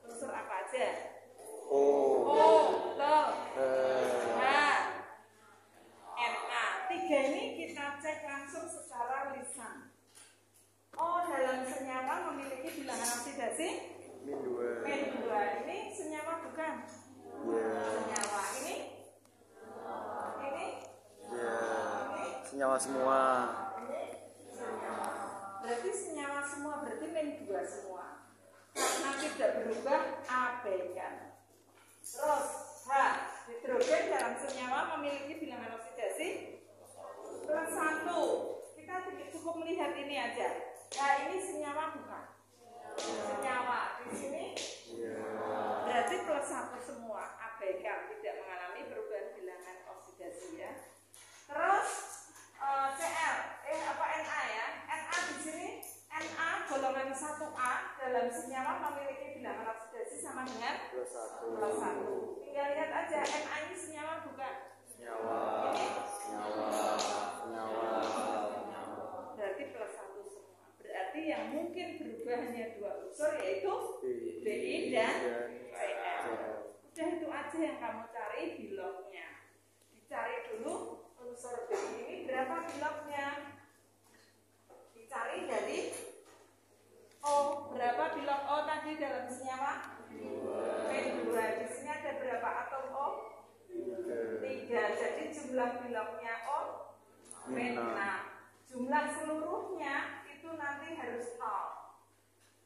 Unsur apa aja? O, betul. H, Na. 3 ini kita cek langsung secara lisan. O dalam senyawa memiliki bilangan oksidasi min 2. min 2. Ini senyawa bukan? Ya. Senyawa. Ini? Ya. Ini? Senyawa semua. Senyawa. Berarti senyawa semua, berarti min 2 semua. Karena tidak berubah, abaikan. Terus H, hidrogen dalam senyawa memiliki bilangan oksidasi plus 1. Kita cukup melihat ini aja. Nah, ini senyawa bukan? Senyawa. Di sini berarti plus 1 semua, abaikan, tidak mengalami perubahan bilangan oksidasi ya. Terus Cl, Na ya. Na di sini, Na golongan 1A dalam senyawa memiliki bilangan oksidasi sama dengan Plus 1. plus 1. Tinggal lihat aja, Na ini senyawa bukan? Senyawa. Ini Senyawa. berarti plus 1 semua. Berarti yang mungkin berubah hanya 2 unsur, yaitu Bi dan Cl. Udah itu aja yang kamu cari biloknya. Dicari dulu unsur Bi ini berapa biloknya. Dicari dari O. Berapa bilok O tadi dalam senyawa? Min 2. Di sini ada berapa atom O? 3. Jadi jumlah biloknya O min 6. Jumlah seluruhnya itu nanti harus 0.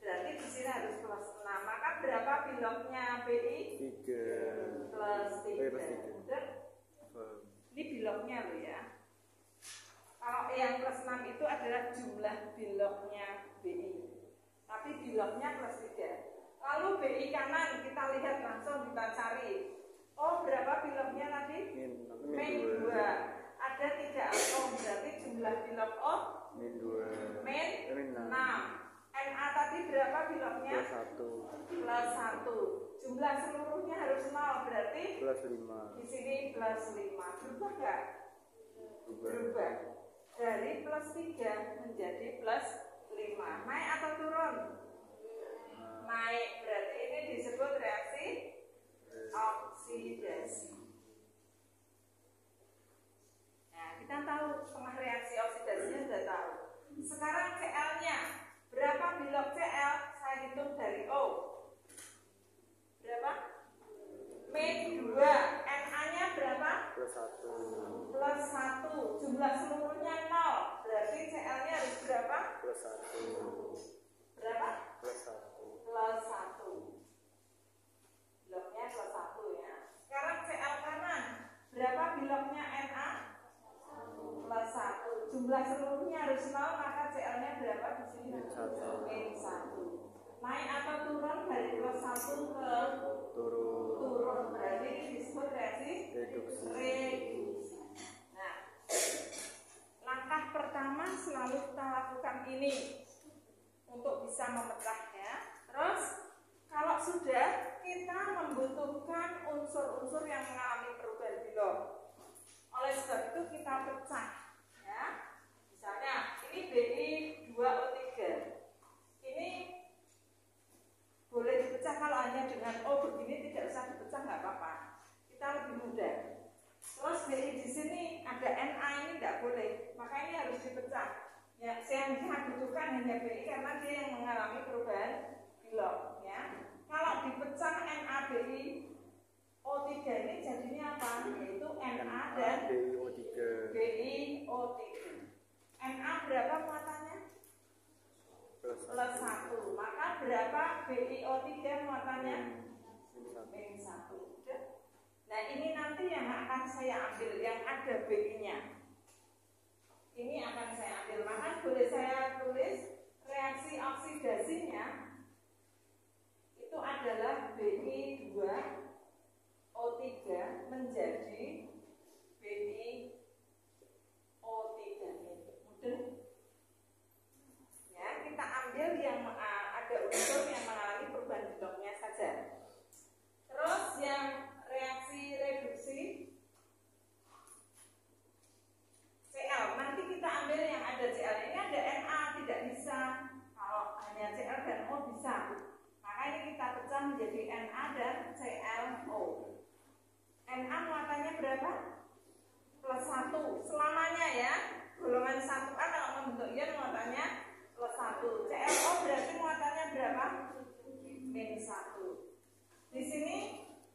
Berarti di sini harus plus 6. Maka berapa biloknya Bi? 3. Plus 3. Plus 3. Udah? Ini biloknya loh ya. Kalau yang plus 6 itu adalah jumlah biloknya Bi. Tapi biloknya plus 3. Lalu Bi kanan kita lihat langsung, kita cari. Oh, berapa biloknya tadi? Min 2. Ada 3 atom, berarti jumlah bilok O min 2. min Min 6. 6. Na tadi berapa biloknya? Plus 1. Plus 1. Jumlah seluruhnya harus 0, berarti Plus 5. di sini plus 5. Berubah nggak? Berubah. Dari plus 3 menjadi plus 5. Naik atau turun? Naik. Berarti ini disebut reaksi oksidasi. Nah, kita tahu setengah reaksi oksidasinya sudah tahu. Sekarang Cl-nya. Berapa bilok Cl? Saya hitung dari O. Berapa? Min 2. Na-nya berapa? Plus 1. Plus 1. Jumlah seluruhnya 0. Berarti Cl-nya harus berapa? Plus 1. Berapa? Plus 1. Plus 1. Biloknya plus 1 ya. Sekarang Cl kanan. Berapa biloknya Na? Plus 1. Jumlah seluruhnya harus 0, maka Cl-nya berapa di sini? Min 1. Naik atau turun dari plus 1 ke turun. Berarti ini disebut reaksi reduksi. Nah, langkah pertama selalu kita lakukan ini untuk bisa memecahnya. Terus kalau sudah, kita membutuhkan unsur-unsur yang mengalami perubahan bilok. Oleh sebab itu kita pecah ya. Misalnya ini Bi2O3. Ini boleh dipecah kalau hanya dengan O begini, tidak usah dipecah, nggak apa-apa. Kita lebih mudah. Terus Bi di sini ada Na, ini nggak boleh, maka ini harus dipecah. Ya, yang kita butuhkan hanya Bi karena dia yang mengalami perubahan bilok. Ya, kalau dipecah NaBiO3 ini jadinya apa? Yaitu Na dan BiO3. Na berapa muatannya? Plus 1. Maka berapa BiO3 muatannya? Min 1. Nah, ini nanti yang akan saya ambil, yang ada Bi-nya. Ini akan saya ambil. Maka boleh saya tulis reaksi oksidasinya itu adalah Bi2O3 menjadi BiO3. Mudah. Ya, kita ambil yang ada unsur yang mengalami perubahan biloknya saja. Terus yang reaksi reduksi Cl, nanti kita ambil yang ada Cl. Ini ada Na, tidak bisa. Kalau hanya Cl dan O bisa. Maka ini kita 1. Di sini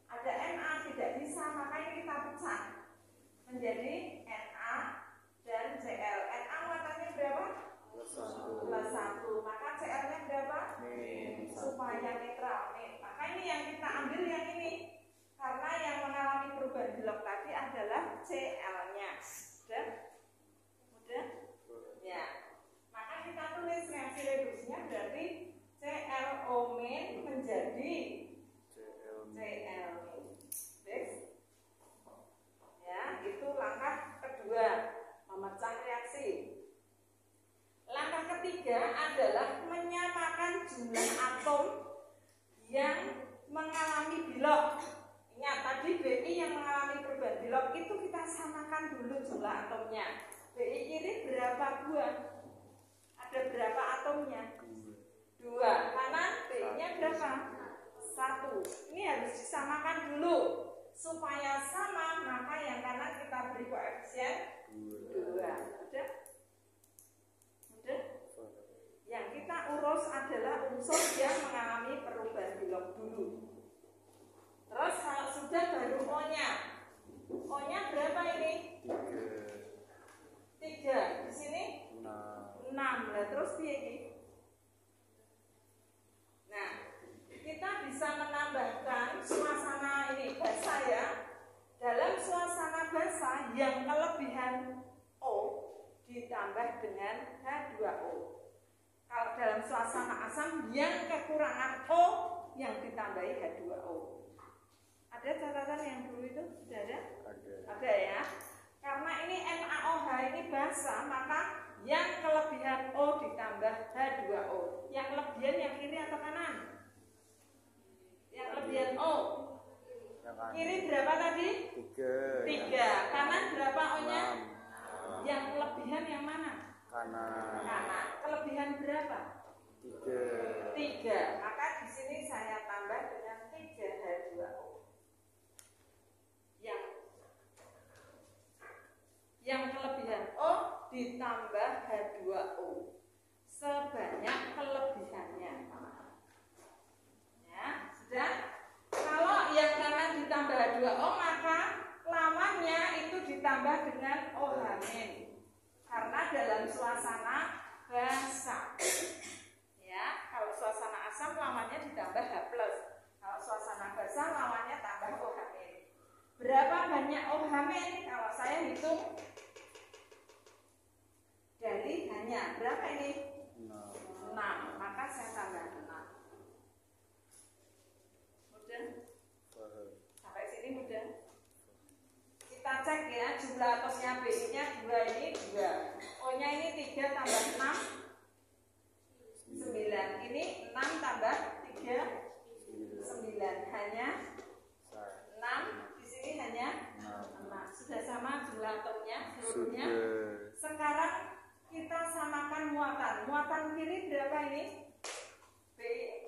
ada Na tidak bisa, makanya kita pecah menjadi Na dan Cl. Na muatannya berapa? Plus 1. Maka Cl-nya berapa? Supaya netral. Maka ini yang kita ambil yang ini. Karena yang mengalami perubahan belok tadi adalah Cl-nya. Udah? Ya. Maka kita tulis reaksi reduksinya berarti ClO- menjadi Cl-. Ya, itu langkah kedua, memecah reaksi. Langkah ketiga adalah menyamakan jumlah atom yang mengalami belok. Ingat tadi Bi yang mengalami perubahan belok itu kita samakan dulu jumlah atomnya. Bi kiri berapa buah? Ada berapa atomnya? 2. Kanan B-nya berapa? 1. Ini harus disamakan dulu supaya sama, maka yang kanan kita beri koefisien 2. Udah? Yang kita urus adalah unsur yang mengalami perubahan belok dulu. Terus kalau sudah baru O-nya. O-nya berapa ini? 3. Di sini 6. Nah, terus ini. Nah, kita bisa menambahkan suasana ini basah ya. Dalam suasana basah yang kelebihan O ditambah dengan H2O. Kalau dalam suasana asam yang kekurangan O yang ditambahi H2O. Ada catatan yang dulu itu? Sudah ada? Ada ya. Karena ini NaOH ini basah, maka yang kelebihan O ditambah H2O. Yang kelebihan yang kiri atau kanan? Yang kelebihan O. Kiri berapa tadi? 3. Kanan berapa O-nya? Yang kelebihan yang mana? Kanan. Kelebihan berapa? 3. Maka di sini saya tambah dengan 3 H2O. Yang kelebihan O ditambah H2O sebanyak kelebihannya. Ya, sudah. Kalau yang kanan ditambah H2O maka lawannya itu ditambah dengan OH-. Karena dalam suasana basah. Ya, kalau suasana asam lawannya ditambah H+. Kalau suasana basah lawannya tambah OH-. Berapa banyak OH- kalau saya hitung dari hanya berapa ini? 6. Maka saya tambah 6. Mudah? Sampai sini mudah? Kita cek ya jumlah atosnya B-nya 2 ini 2. O-nya ini 3 tambah 6 9. Ini 6 tambah 3 9. Hanya 6. Ini hanya 6. Sudah sama jumlah atomnya seluruhnya. Sekarang kita samakan muatan. Muatan kiri berapa ini?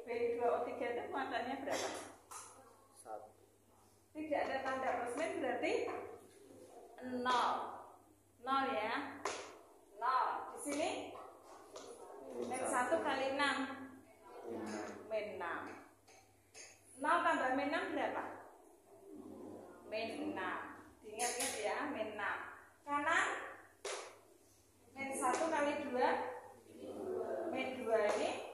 B2O3 itu muatannya berapa? 1. Tidak ada tanda plus min berarti 0. 0 ya. 0. Di sini min 1 kali 6. Min 6. 0 tambah min 6 berapa? Min 6. Diingat-ingat ya, min 6. Kanan min 1 kali 2. Min 2 ini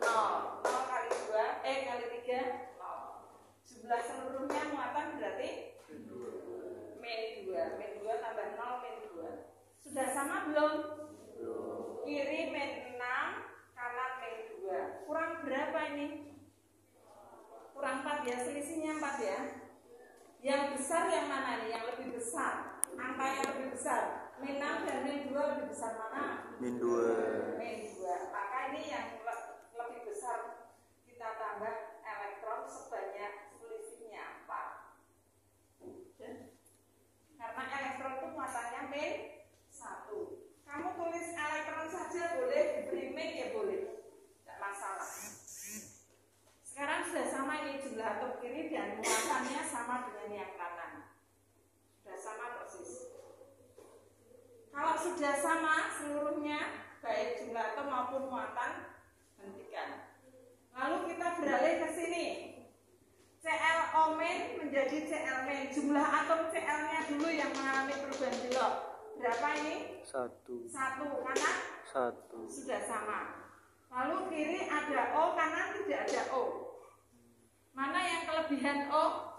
0. 0 kali 2 kali 3 0. Jumlah seluruhnya muatan berarti min 2. Min 2 tambah 0 min 2. Sudah sama belum? Kiri min 6, kanan min 2. Kurang berapa ini? Kurang 4 ya, selisihnya 4 ya. Yang besar yang mana nih? Yang lebih besar. Angka yang lebih besar. Min 6 dan min 2 lebih besar mana? Min 2. Min 2. Maka ini yang lebih besar kita tambah elektron sebanyak selisihnya 4. Karena elektron itu muatannya min 1. Kamu tulis elektron saja boleh, diberi min ya boleh. Tidak masalah. Sekarang sudah sama ini jumlah atom kiri dan muatannya sama dengan yang kanan. Sudah sama persis. Kalau sudah sama seluruhnya, baik jumlah atom maupun muatan, menjadi Cl min. Jumlah atom Cl-nya dulu yang mengalami perubahan belok. Berapa ini? 1. 1, karena 1. sudah sama. Lalu kiri ada O, kanan tidak ada O. Mana yang kelebihan O?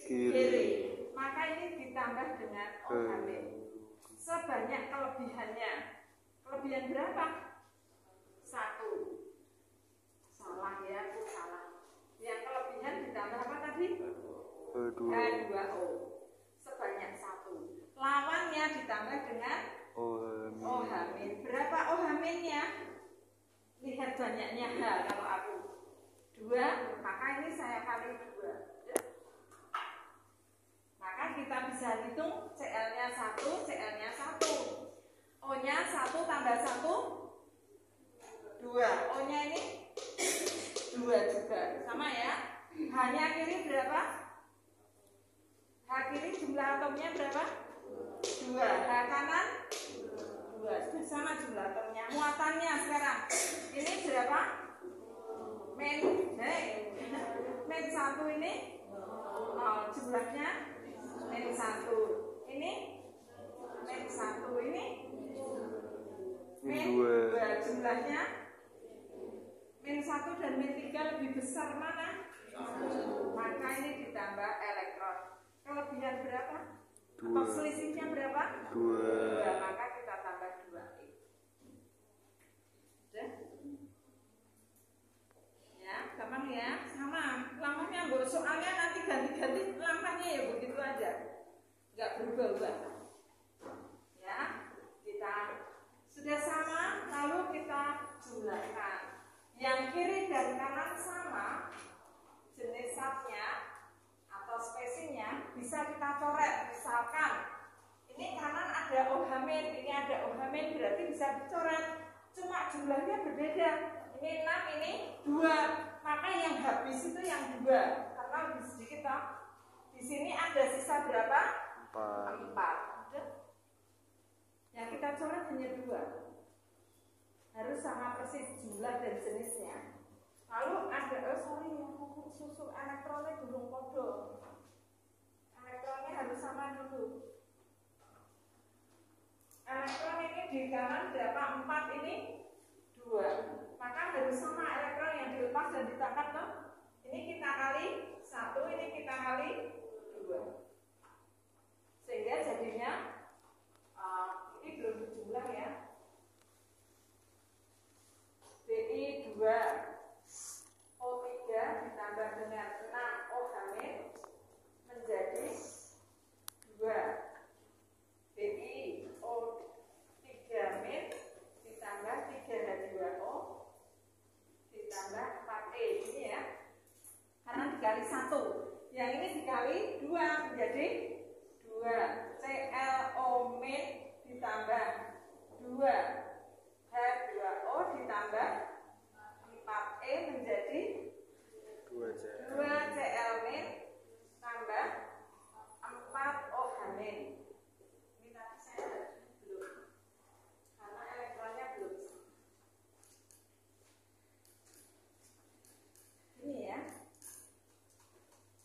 Kiri. Maka ini ditambah dengan O hamil. Sebanyak kelebihannya. Kelebihan berapa? 1. Salah ya, aku salah. Yang kelebihan ditambah apa tadi? H2O. Sebanyak 1. Lawannya ditambah dengan O hamil. Berapa O hamilnya? Lihat banyaknya H kalau aku 2, maka ini saya kali 2. Maka kita bisa hitung Cl-nya 1, Cl-nya 1. O-nya 1 tambah 1 2. O-nya ini 2 juga. Sama ya. H-nya kiri berapa? H kiri jumlah atomnya berapa? 2. H kanan 2. Sudah sama jumlah atomnya. Muatannya sekarang ini berapa? Min 1 ini 0. Jumlahnya min 1. Ini min 1. Ini min 2. Jumlahnya min 1 dan min 3 lebih besar mana? Maka ini ditambah elektron. Kelebihan berapa? Atau selisihnya berapa? 2. Maka kita tambah 2E. Sudah? Ya, gampang ya. Sama. Lamanya bu, soalnya nanti ganti-ganti lamanya ya begitu aja. Enggak berubah-ubah. Ya, kita sudah sama, lalu kita jumlahkan. Yang kiri dan kanan sama, jenis zatnya atau spesiesnya bisa kita coret. Misalkan ini kanan ada O hamil, ini ada O hamil, berarti bisa dicoret. Cuma jumlahnya berbeda. Ini 6, ini 2. Maka yang habis itu yang 2 karena lebih sedikit toh. Di sini ada sisa berapa? 4. Yang kita coret hanya 2. Harus sama persis jumlah dan jenisnya. Lalu ada susu elektronnya belum kode. Elektronnya harus sama dulu. Elektron ini di kanan berapa? 4, ini 2. Maka harus sama elektron yang dilepas dan ditangkap toh. Ini kita kali 1, ini kita kali 2. Sehingga jadinya ini belum berjumlah ya. Bi 2 O3 ditambah dengan 6 O hamil menjadi 2. Bi O3 min ditambah 3H2O ditambah 4E ini ya. Karena dikali 1. Yang ini dikali 2 menjadi 2. ClO min ditambah 2 H2O ditambah 4E menjadi 2 Cl min tambah 4 O hamil. Ini tadi saya belum, karena elektronnya belum. Ini ya.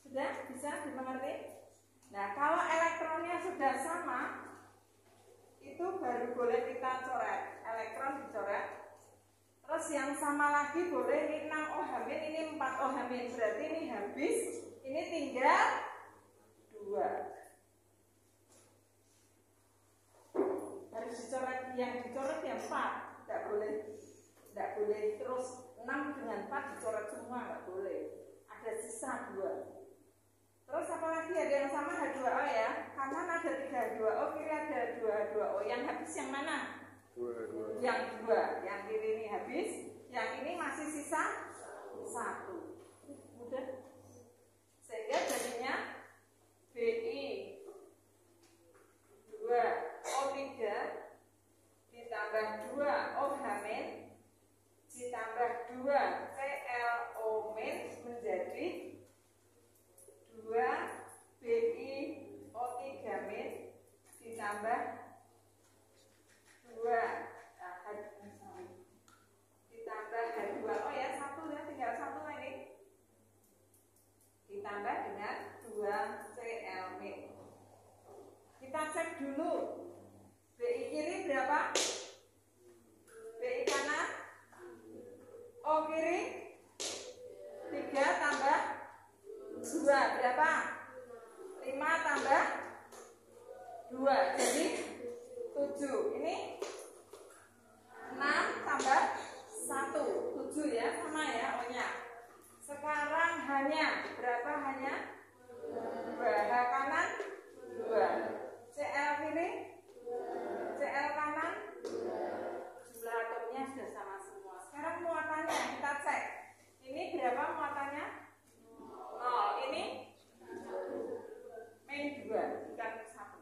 Sudah bisa dimengerti? Nah, kalau elektronnya sudah sama, itu baru boleh kita coret. Elektron dicoret. Terus yang sama lagi boleh ini 6 O hamil, ini 4 O hamil. Berarti ini habis, ini tinggal 2. Harus dicoret, yang dicoret yang 4. Tidak boleh terus 6 dengan 4 dicoret semua, nggak boleh. Ada sisa 2. Terus apa lagi ada yang sama H2O ya? Kanan ada 3H2O, kiri ada 2H2O. Yang habis yang mana? 2. Yang 2. Yang kiri ini habis, yang ini masih sisa 1. Mudah. Sehingga jadinya Bi 2O3 ditambah 2 O hamil ditambah 2 ClO min menjadi 2 BiO3 min ditambah 2 ditambah H2O ya, 1 ya, tinggal 1 lagi 2 berapa? 5 tambah 2 jadi 7. Ini 6 tambah 1 7 ya, sama ya O-nya. Sekarang hanya berapa? Hanya 2. H kanan 2. CL kiri, CL kanan. Jumlah atomnya sudah sama semua. Sekarang muatannya kita cek. Ini berapa muatannya? 0. Ini min 2 bukan 1.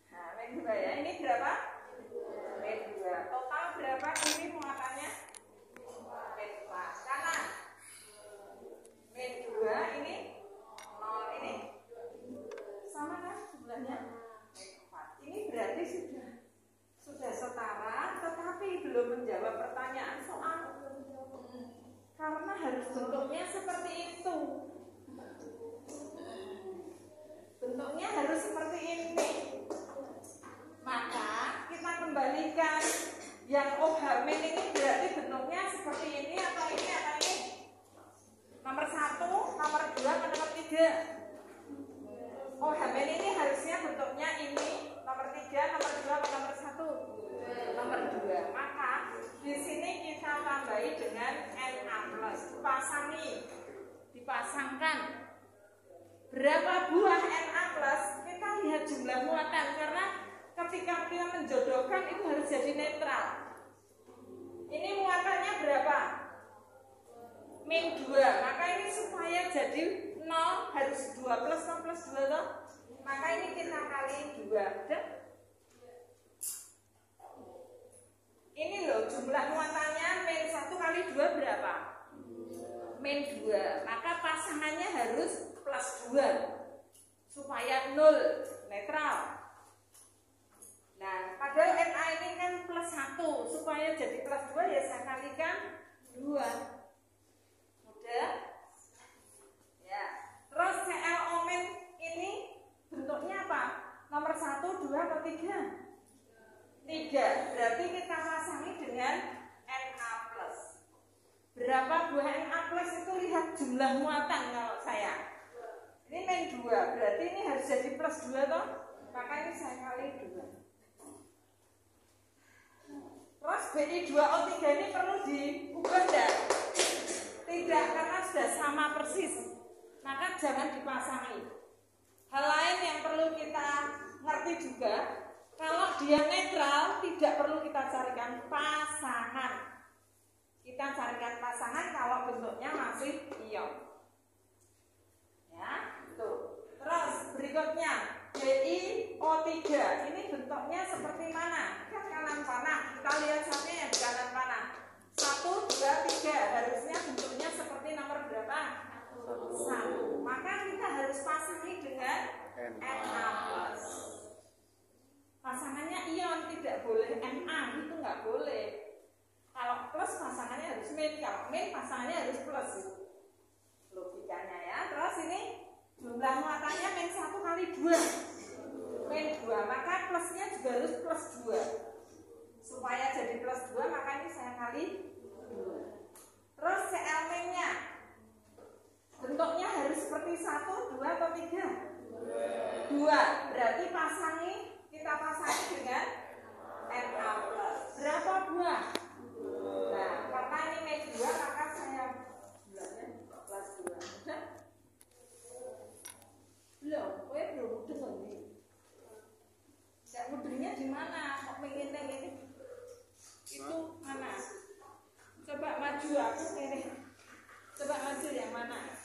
Nah, min 2 ya. Ini berapa? Min 2. Total berapa ini muatannya? Min 4. Kanan min 2, ini 0, ini sama kan jumlahnya? Min 4. Ini berarti sudah setara, tetapi belum menjawab pertanyaan soal. Karena harus bentuknya seperti itu. Bentuknya harus seperti ini. Maka kita kembalikan yang OH min ini berarti bentuknya seperti ini atau ini atau ini? Nomor 1, nomor 2, atau nomor 3? OH min ini harusnya bentuknya ini. Nomor 3, nomor 2, atau nomor 1? Nomor 2. Maka di sini kita tambahi dengan Na+. Dipasangkan. Berapa buah Na+? Kita lihat jumlah muatan karena ketika kita menjodohkan itu harus jadi netral. Ini muatannya berapa? Min 2. Maka ini supaya jadi 0 harus 2 plus 0 plus 2 toh. Maka ini kita kali 2. Udah? Ini loh jumlah muatannya min 1 kali 2 berapa? Min 2. Maka pasangannya harus plus 2 supaya 0 netral. Nah, padahal Na ini kan plus 1 supaya jadi plus 2 ya saya kalikan 2. Mudah? Ya. Terus ClO min ini bentuknya apa? Nomor 1, 2, atau 3? 3. Berarti kita pasangi dengan Na+. Berapa buah Na+ itu lihat jumlah muatan kalau saya. Ini min 2. Berarti ini harus jadi plus 2 toh? Maka ini saya kali 2. Terus Bi2O3 ini perlu diubah enggak? Tidak, karena sudah sama persis. Maka jangan dipasangi. Hal lain yang perlu kita ngerti juga, kalau dia netral tidak perlu kita carikan pasangan. Kita carikan pasangan kalau bentuknya masih ion. Ya, tuh. Terus berikutnya BiO3 ini bentuknya seperti mana? Kan kanan panah. Kita lihat saja yang kanan panah. 1, 2, 3 harusnya bentuknya seperti nomor berapa? 1. Maka kita harus pasangi dengan Na+. Pasangannya ion, tidak boleh Na, itu nggak boleh. Kalau plus pasangannya harus min, kalau min pasangannya harus plus. Logikanya ya. Terus ini jumlah muatannya min 1 kali 2. Min 2, maka plusnya juga harus plus 2. Supaya jadi plus 2, maka ini saya kali 2. Terus Cl min-nya bentuknya harus seperti 1, 2, atau 3? 2. Berarti kita pasangi dengan Na+. Berapa buah? Nah, karena ini min 2, maka saya bulannya plus 2. Belum, belum mudeng ini. Tidak mudengnya di mana? Kok pengen ini? Itu mana? Coba maju aku ini. Coba maju yang mana? Itu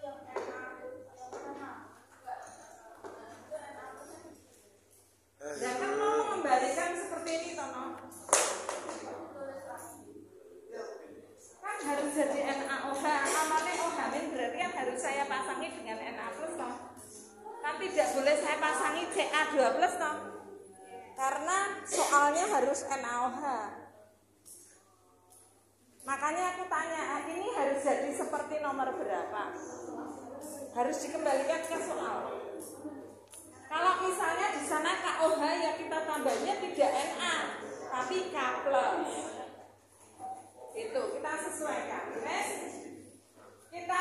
yang nah, kan mau mengembalikan seperti ini, Tono. Kan harus jadi NaOH. Amalnya OH min berarti kan harus saya pasangi dengan Na+, toh. Kan tidak boleh saya pasangi Ca2+, toh. Karena soalnya harus NaOH. Makanya aku tanya, ini harus jadi seperti nomor berapa? Harus dikembalikan ke soal. Kalau misalnya di sana KOH ya kita tambahnya tidak Na, tapi K+. Itu kita sesuaikan. Kita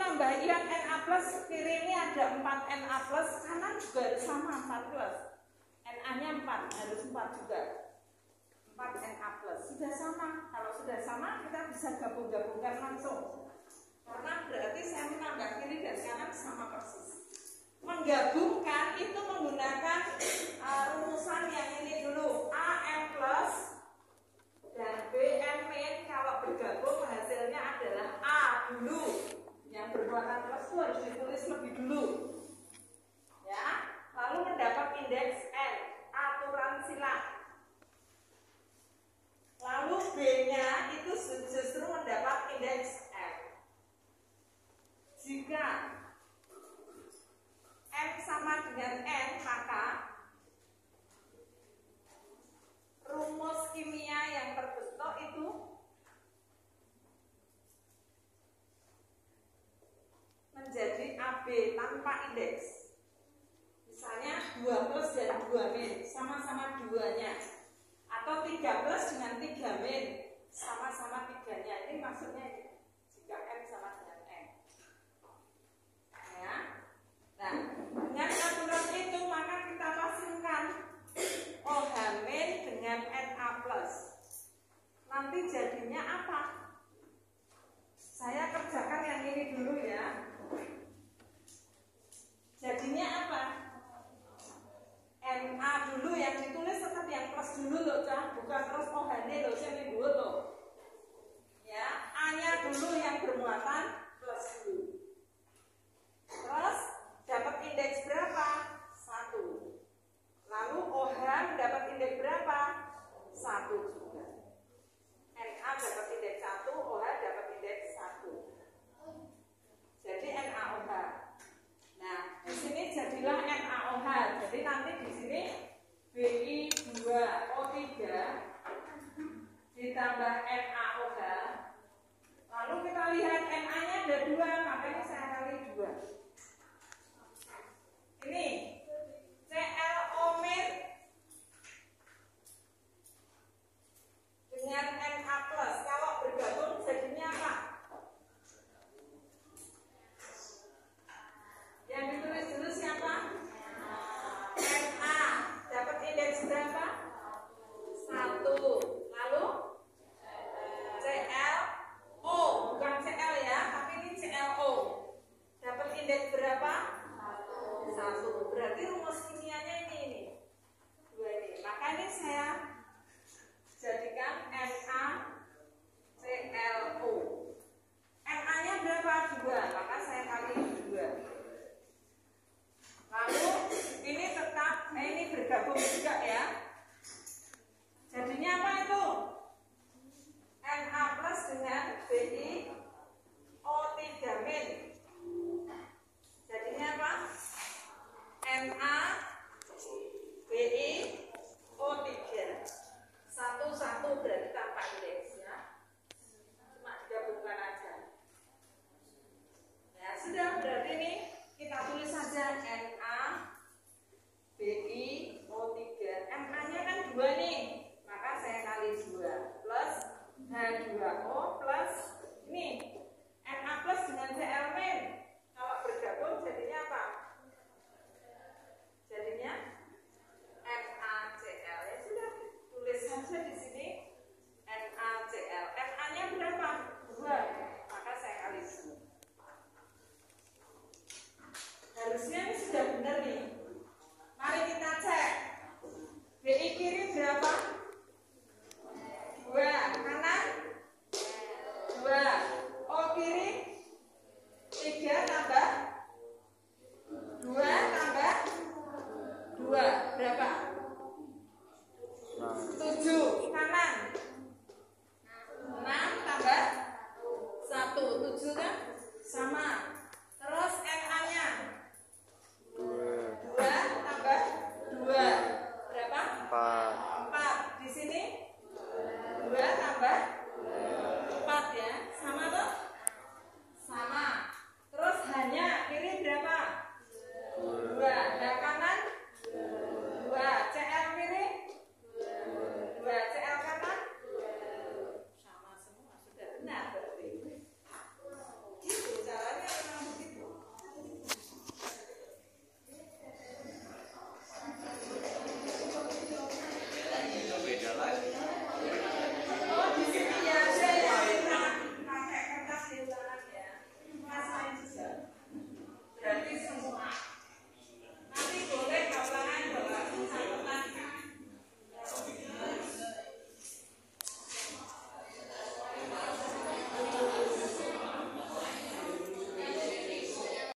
menambah ion Na plus, kiri ini ada 4 Na plus, kanan juga harus sama 4 plus. Na nya 4, harus 4 juga. 4 Na plus, sudah sama. Kalau sudah sama kita bisa gabung-gabungkan langsung, karena berarti saya menambah kiri dan kanan sama persis. Menggabungkan itu menggunakan rumusan yang ini dulu, AM plus dan BM min. Kalau bergabung hasilnya adalah A dulu, yang bermuatan plus itu harus ditulis lebih dulu ya, lalu mendapat indeks N, aturan silang. Lalu B nya itu justru mendapat indeks M. Jika M sama dengan N, maka rumus kimia yang terbentuk itu menjadi AB tanpa indeks. Misalnya 2 plus dan 2 min sama-sama 2-nya, atau 3 plus dengan 3 min sama-sama 3-nya. Ini maksudnya jika M sama dengan N ya. Nah, dengan aturan itu maka kita pasangkan OH min dengan Na plus. Nanti jadinya apa? Saya kerjakan yang ini dulu ya. Jadinya apa? Na dulu yang ditulis tetap yang plus dulu loh, Cah. Bukan terus OH loh, saya dulu loh. Ya, A-nya dulu yang bermuatan plus dulu. Terus dapat indeks berapa? 1. Lalu OH dapat indeks berapa? 1 juga. Na dapat indeks 1, OH dapat indeks 1. Jadi NaOH. Nah, di sini jadilah NaOH. Jadi nanti di sini Bi2O3 ditambah NaOH. Lalu kita lihat Na-nya ada 2, makanya saya kali 2. Ini ClO min dengan Na plus. Kalau bergabung jadinya apa? Yang ditulis dulu siapa? Na dapat indeks berapa? 1. Lalu ClO, bukan Cl ya, tapi ini ClO. Dapat indeks berapa? 1. Berarti rumus kimianya ini 2 ini. Maka ini saya jadikan NaClO. Na-nya berapa? 2. Maka saya kali 2. Lalu ini tetap, ini bergabung juga ya. Jadinya apa itu? Na plus dengan BiO3 min. Jadinya apa? Na BiO3. 1 berarti tanpa indeks ya. Cuma digabungkan aja. Ya sudah, berarti ini kita tulis saja Na BiO3. Na-nya kan 2 nih, maka saya kali 2 plus H2O plus ini Na plus dengan Cl min. Kalau bergabung jadinya apa? Jadinya NaCl. Ya sudah, tulis saja di sini NaCl. Na-nya berapa? 2, maka saya kali 2. Harusnya ini sudah benar nih. Mari kita cek. Bi kiri berapa? 2. Kanan 2. O kiri 3 tambah 2 tambah 2 berapa? 7. Kanan 6 tambah 1. 7 kan? Sama.